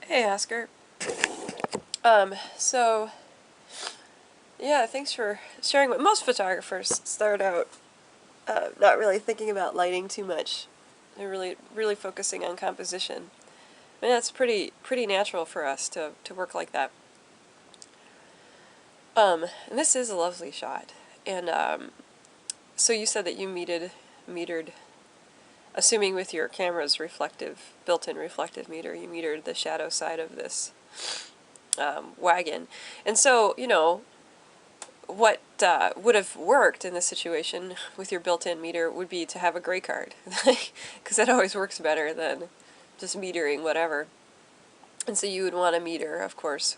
Hey, Oscar. So, yeah, thanks for sharing. Most photographers start out not really thinking about lighting too much. They're really focusing on composition. I mean, that's pretty natural for us to work like that. And this is a lovely shot. And so you said that you metered, assuming with your camera's built-in reflective meter, you metered the shadow side of this wagon. And so, what would have worked in this situation with your built-in meter would be to have a gray card, because that always works better than just metering whatever. And so you would want to meter, of course,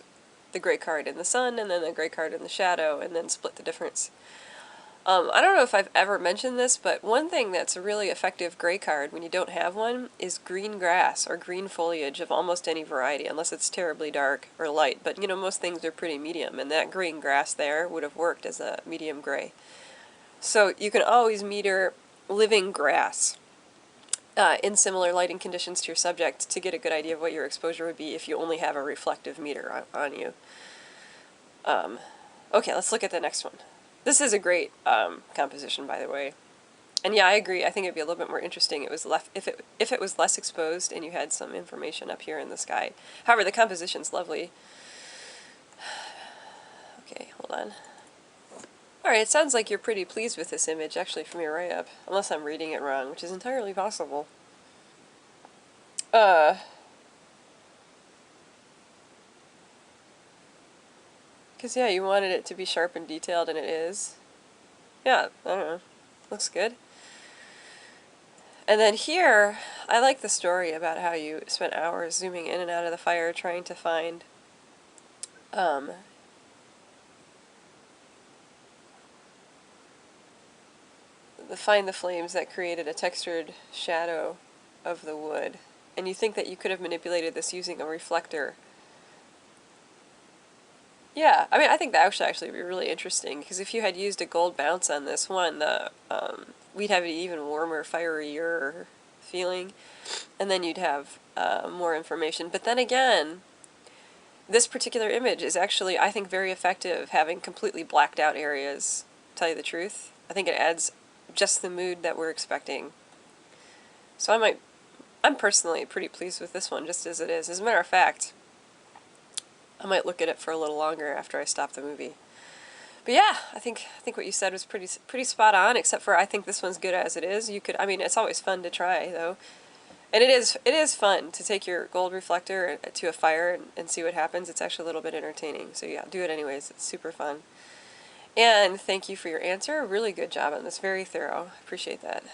the gray card in the sun and then the gray card in the shadow, and then split the difference. I don't know if I've ever mentioned this, but one thing that's a really effective gray card when you don't have one is green grass or green foliage of almost any variety, unless it's terribly dark or light. But, most things are pretty medium, and that green grass there would have worked as a medium gray. So you can always meter living grass in similar lighting conditions to your subject to get a good idea of what your exposure would be if you only have a reflective meter on you. Okay, let's look at the next one. This is a great composition, by the way. And yeah, I agree. I think it'd be a little bit more interesting if it was less exposed and you had some information up here in the sky. However, the composition's lovely. Okay, hold on. Alright, it sounds like you're pretty pleased with this image, actually, from your write-up. Unless I'm reading it wrong, which is entirely possible. Because, yeah, you wanted it to be sharp and detailed, and it is. Yeah, I don't know. Looks good. And then here, I like the story about how you spent hours zooming in and out of the fire trying to find the flames that created a textured shadow of the wood. And you think that you could have manipulated this using a reflector. Yeah, I mean, I think that would actually be really interesting, because if you had used a gold bounce on this one, we'd have an even warmer, fierier feeling, and then you'd have more information. But then again, this particular image is actually, I think, very effective having completely blacked out areas, to tell you the truth. I think it adds just the mood that we're expecting. So I'm personally pretty pleased with this one, just as it is. As a matter of fact, I might look at it for a little longer after I stop the movie. But yeah, I think what you said was pretty spot on. Except for I think this one's good as it is. I mean, it's always fun to try though, and it is fun to take your gold reflector to a fire and see what happens. It's actually a little bit entertaining. So yeah, do it anyways. It's super fun. And thank you for your answer. Really good job on this. Very thorough. Appreciate that.